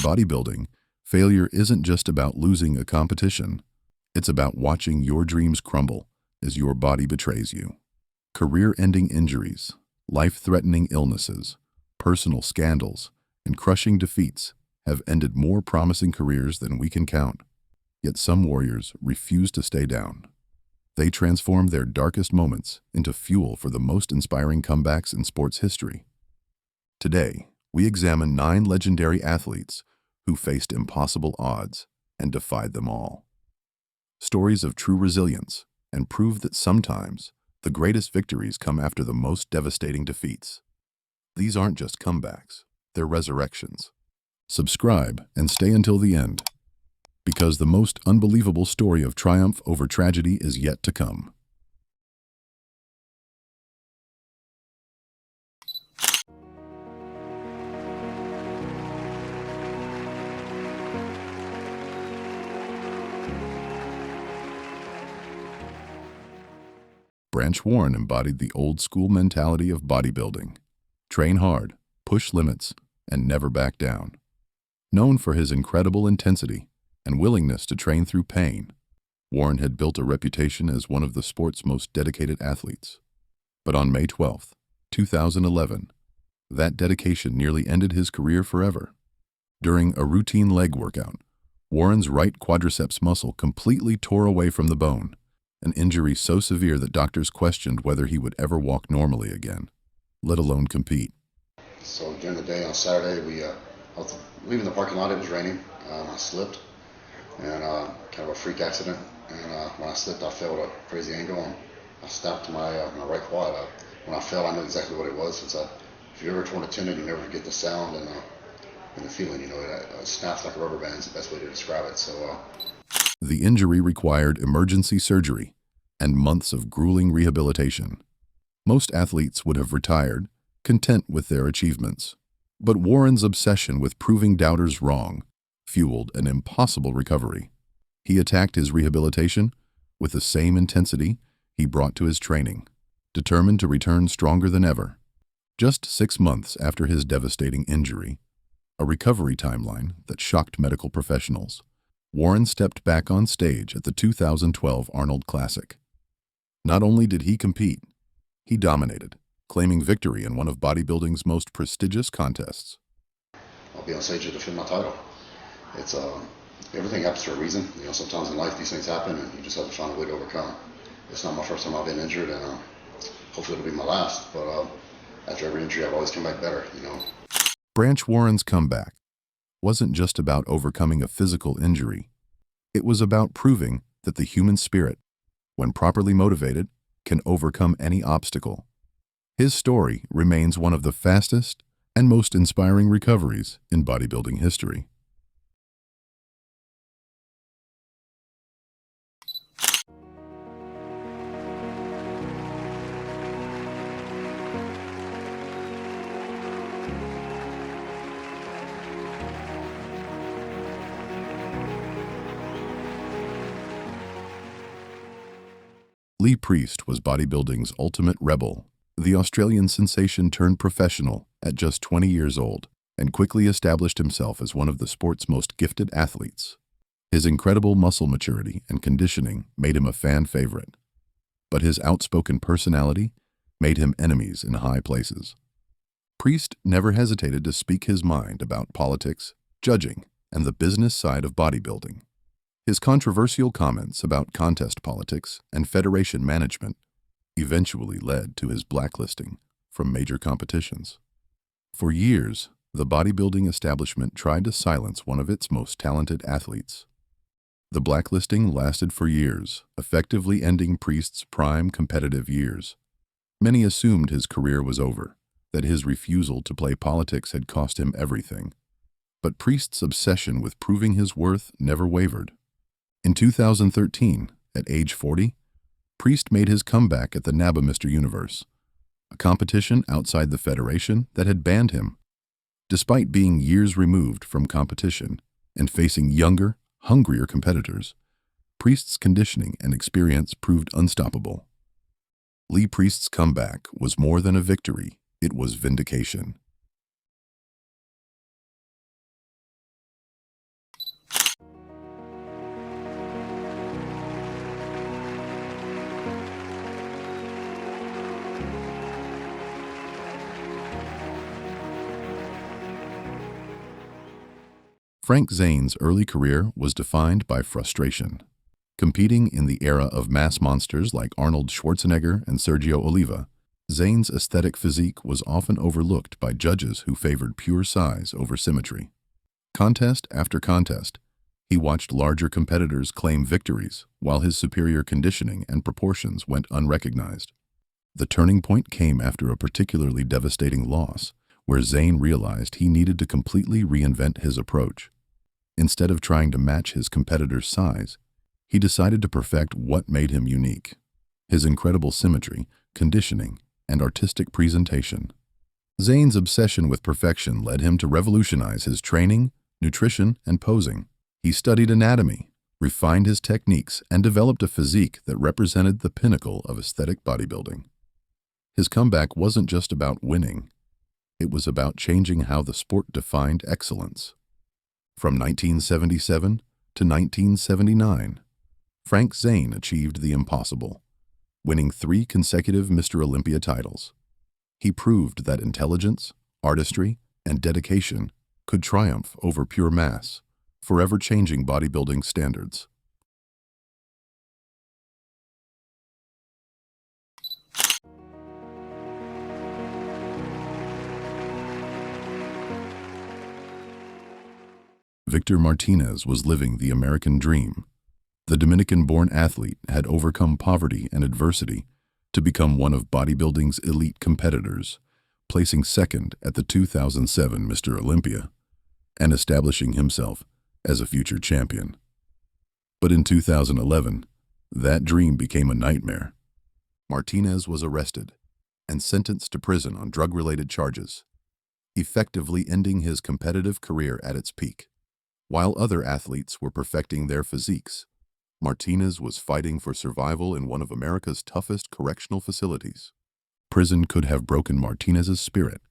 bodybuilding, failure isn't just about losing a competition. It's about watching your dreams crumble as your body betrays you. Career-ending injuries, life-threatening illnesses, personal scandals, and crushing defeats have ended more promising careers than we can count. Yet some warriors refuse to stay down. They transform their darkest moments into fuel for the most inspiring comebacks in sports history. Today, we examine 9 legendary athletes who faced impossible odds and defied them all. Stories of true resilience and prove that sometimes the greatest victories come after the most devastating defeats. These aren't just comebacks, they're resurrections. Subscribe and stay until the end, because the most unbelievable story of triumph over tragedy is yet to come. Branch Warren embodied the old-school mentality of bodybuilding. Train hard, push limits, and never back down. Known for his incredible intensity and willingness to train through pain, Warren had built a reputation as one of the sport's most dedicated athletes. But on May 12, 2011, that dedication nearly ended his career forever. During a routine leg workout, Warren's right quadriceps muscle completely tore away from the bone, an injury so severe that doctors questioned whether he would ever walk normally again, let alone compete. So during the day on Saturday, I was leaving the parking lot. It was raining. I slipped, and kind of a freak accident. And when I slipped, I fell at a crazy angle, and I snapped my right quad. When I fell, I knew exactly what it was. If you ever torn a tendon, you never forget the sound and the feeling. You know, it snaps like a rubber band. Is the best way to describe it. So. The injury required emergency surgery and months of grueling rehabilitation. Most athletes would have retired, content with their achievements. But Warren's obsession with proving doubters wrong fueled an impossible recovery. He attacked his rehabilitation with the same intensity he brought to his training, determined to return stronger than ever. Just 6 months after his devastating injury, a recovery timeline that shocked medical professionals, Warren stepped back on stage at the 2012 Arnold Classic. Not only did he compete, he dominated, claiming victory in one of bodybuilding's most prestigious contests. I'll be on stage to defend my title. It's everything happens for a reason. You know, sometimes in life these things happen, and you just have to find a way to overcome. It's not my first time I've been injured, and hopefully it'll be my last. But after every injury, I've always come back better. You know. Branch Warren's comeback wasn't just about overcoming a physical injury. It was about proving that the human spirit, when properly motivated, can overcome any obstacle. His story remains one of the fastest and most inspiring recoveries in bodybuilding history. Lee Priest was bodybuilding's ultimate rebel. The Australian sensation turned professional at just 20 years old and quickly established himself as one of the sport's most gifted athletes. His incredible muscle maturity and conditioning made him a fan favorite, but his outspoken personality made him enemies in high places. Priest never hesitated to speak his mind about politics, judging, and the business side of bodybuilding. His controversial comments about contest politics and federation management eventually led to his blacklisting from major competitions. For years, the bodybuilding establishment tried to silence one of its most talented athletes. The blacklisting lasted for years, effectively ending Priest's prime competitive years. Many assumed his career was over, that his refusal to play politics had cost him everything. But Priest's obsession with proving his worth never wavered. In 2013, at age 40, Priest made his comeback at the NABBA Mr. Universe, a competition outside the federation that had banned him. Despite being years removed from competition and facing younger, hungrier competitors, Priest's conditioning and experience proved unstoppable. Lee Priest's comeback was more than a victory, it was vindication. Frank Zane's early career was defined by frustration. Competing in the era of mass monsters like Arnold Schwarzenegger and Sergio Oliva, Zane's aesthetic physique was often overlooked by judges who favored pure size over symmetry. Contest after contest, he watched larger competitors claim victories while his superior conditioning and proportions went unrecognized. The turning point came after a particularly devastating loss, where Zane realized he needed to completely reinvent his approach. Instead of trying to match his competitor's size, he decided to perfect what made him unique: his incredible symmetry, conditioning, and artistic presentation. Zane's obsession with perfection led him to revolutionize his training, nutrition, and posing. He studied anatomy, refined his techniques, and developed a physique that represented the pinnacle of aesthetic bodybuilding. His comeback wasn't just about winning. It was about changing how the sport defined excellence. From 1977 to 1979, Frank Zane achieved the impossible, winning 3 consecutive Mr. Olympia titles. He proved that intelligence, artistry, and dedication could triumph over pure mass, forever changing bodybuilding standards. Victor Martinez was living the American dream. The Dominican-born athlete had overcome poverty and adversity to become one of bodybuilding's elite competitors, placing second at the 2007 Mr. Olympia and establishing himself as a future champion. But in 2011, that dream became a nightmare. Martinez was arrested and sentenced to prison on drug-related charges, effectively ending his competitive career at its peak. While other athletes were perfecting their physiques, Martinez was fighting for survival in one of America's toughest correctional facilities. Prison could have broken Martinez's spirit,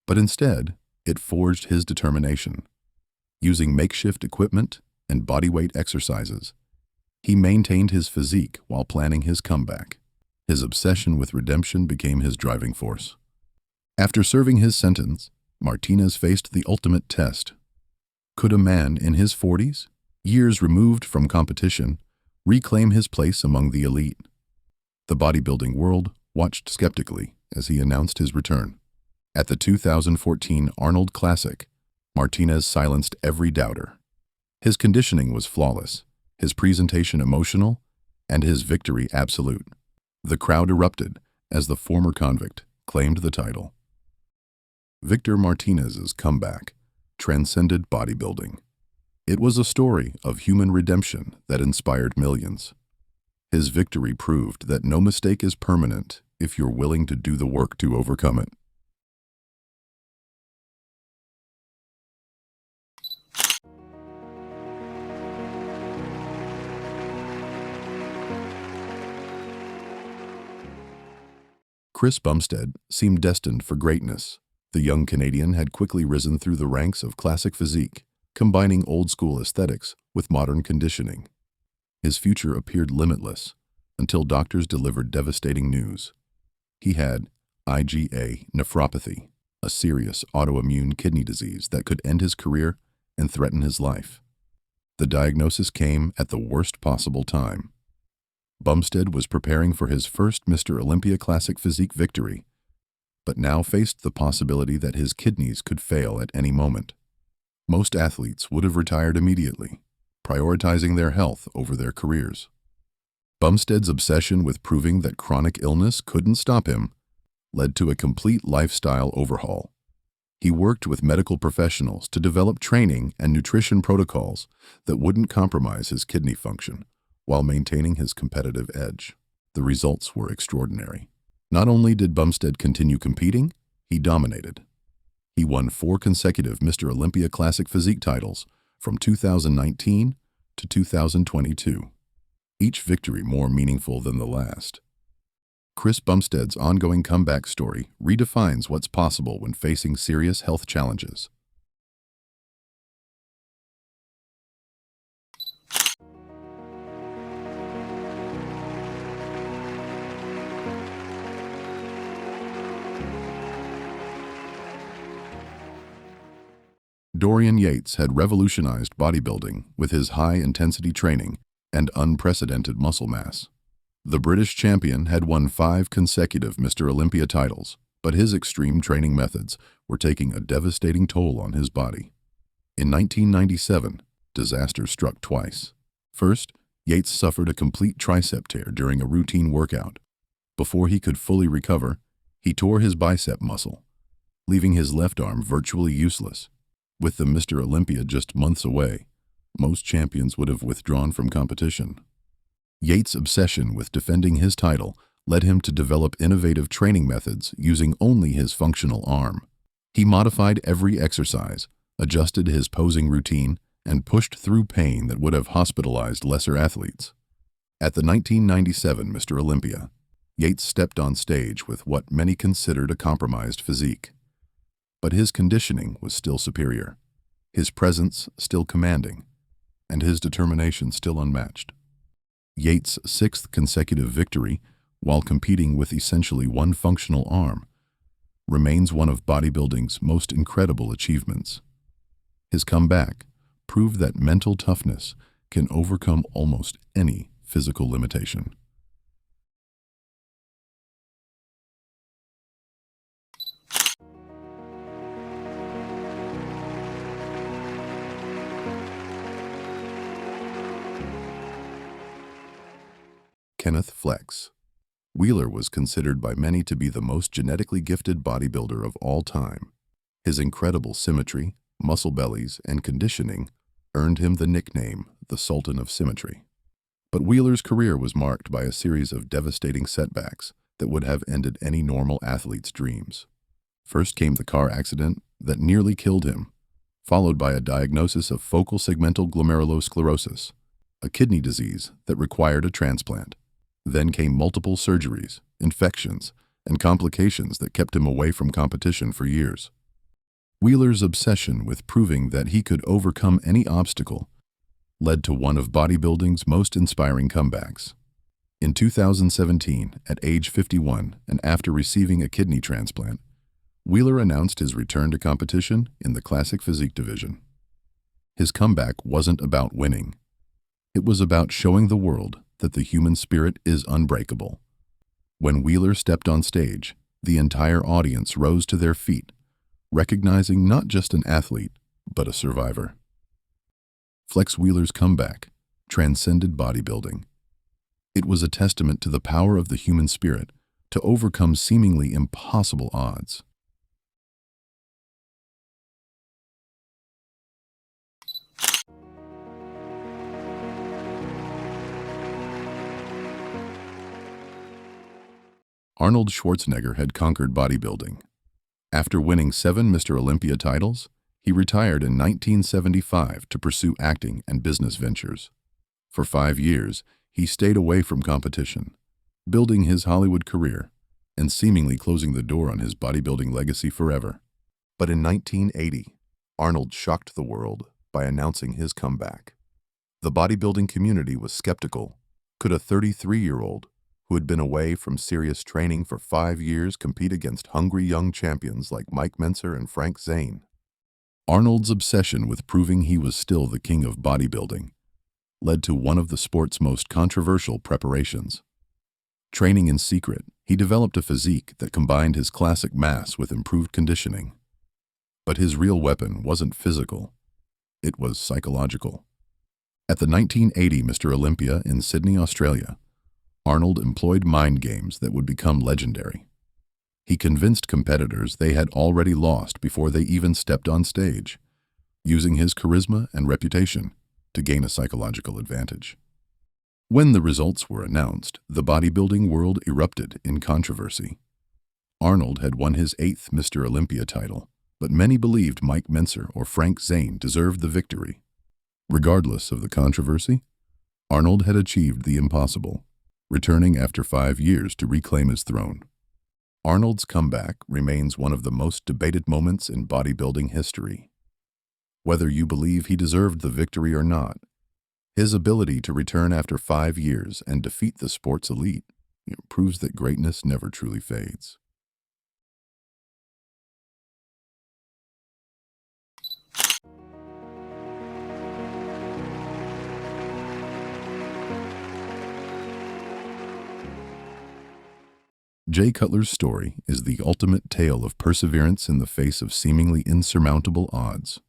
but instead, it forged his determination. Using makeshift equipment and bodyweight exercises, he maintained his physique while planning his comeback. His obsession with redemption became his driving force. After serving his sentence, Martinez faced the ultimate test. Could a man in his 40s, years removed from competition, reclaim his place among the elite? The bodybuilding world watched skeptically as he announced his return. At the 2014 Arnold Classic, Martinez silenced every doubter. His conditioning was flawless, his presentation emotional, and his victory absolute. The crowd erupted as the former convict claimed the title. Victor Martinez's comeback transcended bodybuilding. It was a story of human redemption that inspired millions. His victory proved that no mistake is permanent if you're willing to do the work to overcome it. Chris Bumstead seemed destined for greatness. The young Canadian had quickly risen through the ranks of classic physique, combining old-school aesthetics with modern conditioning. His future appeared limitless until doctors delivered devastating news. He had IgA nephropathy, a serious autoimmune kidney disease that could end his career and threaten his life. The diagnosis came at the worst possible time. Bumstead was preparing for his first Mr. Olympia Classic physique victory, but now faced the possibility that his kidneys could fail at any moment. Most athletes would have retired immediately, prioritizing their health over their careers. Bumstead's obsession with proving that chronic illness couldn't stop him led to a complete lifestyle overhaul. He worked with medical professionals to develop training and nutrition protocols that wouldn't compromise his kidney function while maintaining his competitive edge. The results were extraordinary. Not only did Bumstead continue competing, he dominated. He won 4 consecutive Mr. Olympia Classic physique titles from 2019 to 2022, each victory more meaningful than the last. Chris Bumstead's ongoing comeback story redefines what's possible when facing serious health challenges. Dorian Yates had revolutionized bodybuilding with his high-intensity training and unprecedented muscle mass. The British champion had won 5 consecutive Mr. Olympia titles, but his extreme training methods were taking a devastating toll on his body. In 1997, disaster struck twice. First, Yates suffered a complete tricep tear during a routine workout. Before he could fully recover, he tore his bicep muscle, leaving his left arm virtually useless. With the Mr. Olympia just months away, most champions would have withdrawn from competition. Yates' obsession with defending his title led him to develop innovative training methods using only his functional arm. He modified every exercise, adjusted his posing routine, and pushed through pain that would have hospitalized lesser athletes. At the 1997 Mr. Olympia, Yates stepped on stage with what many considered a compromised physique. But his conditioning was still superior, his presence still commanding, and his determination still unmatched. Yates' 6th consecutive victory, while competing with essentially one functional arm, remains one of bodybuilding's most incredible achievements. His comeback proved that mental toughness can overcome almost any physical limitation. Kenneth Flex. Wheeler was considered by many to be the most genetically gifted bodybuilder of all time. His incredible symmetry, muscle bellies, and conditioning earned him the nickname the Sultan of Symmetry. But Wheeler's career was marked by a series of devastating setbacks that would have ended any normal athlete's dreams. First came the car accident that nearly killed him, followed by a diagnosis of focal segmental glomerulosclerosis, a kidney disease that required a transplant. Then came multiple surgeries, infections, and complications that kept him away from competition for years. Wheeler's obsession with proving that he could overcome any obstacle led to one of bodybuilding's most inspiring comebacks. In 2017, at age 51 and after receiving a kidney transplant, Wheeler announced his return to competition in the classic physique division. His comeback wasn't about winning. It was about showing the world that the human spirit is unbreakable. When Wheeler stepped on stage, the entire audience rose to their feet, recognizing not just an athlete, but a survivor. Flex Wheeler's comeback transcended bodybuilding. It was a testament to the power of the human spirit to overcome seemingly impossible odds. Arnold Schwarzenegger had conquered bodybuilding. After winning 7 Mr. Olympia titles, he retired in 1975 to pursue acting and business ventures. For 5 years, he stayed away from competition, building his Hollywood career and seemingly closing the door on his bodybuilding legacy forever. But in 1980, Arnold shocked the world by announcing his comeback. The bodybuilding community was skeptical. Could a 33-year-old who had been away from serious training for 5 years compete against hungry young champions like Mike Mentzer and Frank Zane? Arnold's obsession with proving he was still the king of bodybuilding led to one of the sport's most controversial preparations. Training in secret, he developed a physique that combined his classic mass with improved conditioning. But his real weapon wasn't physical, it was psychological. At the 1980 Mr. Olympia in Sydney, Australia, Arnold employed mind games that would become legendary. He convinced competitors they had already lost before they even stepped on stage, using his charisma and reputation to gain a psychological advantage. When the results were announced, the bodybuilding world erupted in controversy. Arnold had won his 8th Mr. Olympia title, but many believed Mike Mentzer or Frank Zane deserved the victory. Regardless of the controversy, Arnold had achieved the impossible, returning after 5 years to reclaim his throne. Arnold's comeback remains one of the most debated moments in bodybuilding history. Whether you believe he deserved the victory or not, his ability to return after 5 years and defeat the sport's elite proves that greatness never truly fades. Jay Cutler's story is the ultimate tale of perseverance in the face of seemingly insurmountable odds.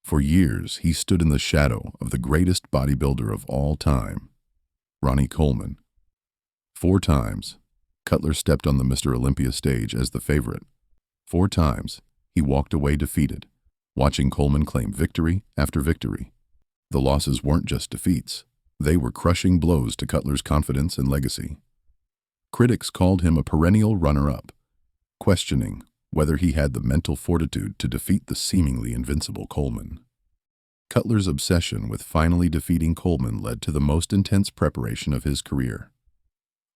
For years, he stood in the shadow of the greatest bodybuilder of all time, Ronnie Coleman. 4 times, Cutler stepped on the Mr. Olympia stage as the favorite. 4 times, he walked away defeated, watching Coleman claim victory after victory. The losses weren't just defeats. They were crushing blows to Cutler's confidence and legacy. Critics called him a perennial runner-up, questioning whether he had the mental fortitude to defeat the seemingly invincible Coleman. Cutler's obsession with finally defeating Coleman led to the most intense preparation of his career.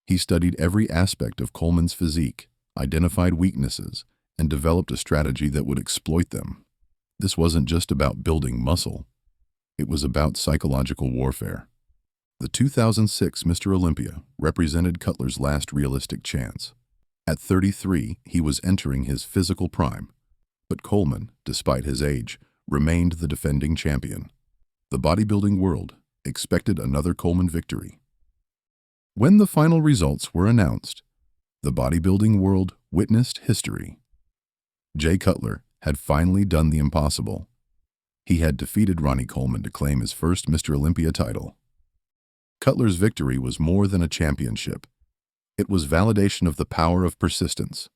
He studied every aspect of Coleman's physique, identified weaknesses, and developed a strategy that would exploit them. This wasn't just about building muscle. It was about psychological warfare. The 2006 Mr. Olympia represented Cutler's last realistic chance. At 33, he was entering his physical prime, but Coleman, despite his age, remained the defending champion. The bodybuilding world expected another Coleman victory. When the final results were announced, the bodybuilding world witnessed history. Jay Cutler had finally done the impossible. He had defeated Ronnie Coleman to claim his first Mr. Olympia title. Cutler's victory was more than a championship. It was validation of the power of persistence.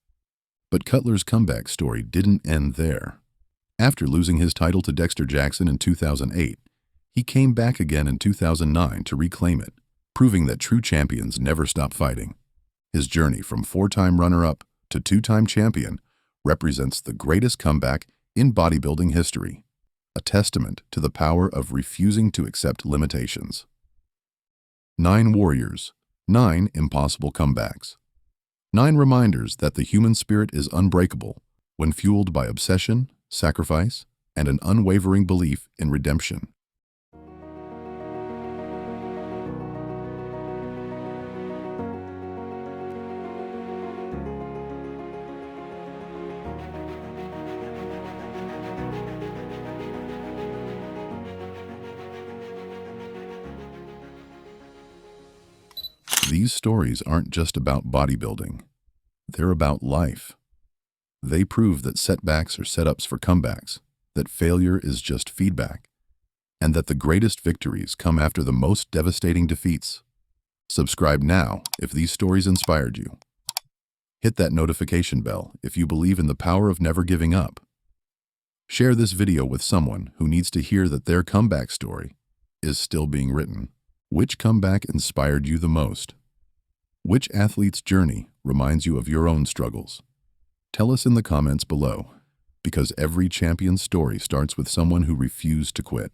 But Cutler's comeback story didn't end there. After losing his title to Dexter Jackson in 2008, he came back again in 2009 to reclaim it, proving that true champions never stop fighting. His journey from 4-time runner-up to 2-time champion represents the greatest comeback in bodybuilding history, a testament to the power of refusing to accept limitations. 9 warriors, 9 impossible comebacks. 9 reminders that the human spirit is unbreakable when fueled by obsession, sacrifice, and an unwavering belief in redemption. These stories aren't just about bodybuilding. They're about life. They prove that setbacks are setups for comebacks, that failure is just feedback, and that the greatest victories come after the most devastating defeats. Subscribe now if these stories inspired you. Hit that notification bell if you believe in the power of never giving up. Share this video with someone who needs to hear that their comeback story is still being written. Which comeback inspired you the most? Which athlete's journey reminds you of your own struggles? Tell us in the comments below, because every champion's story starts with someone who refused to quit.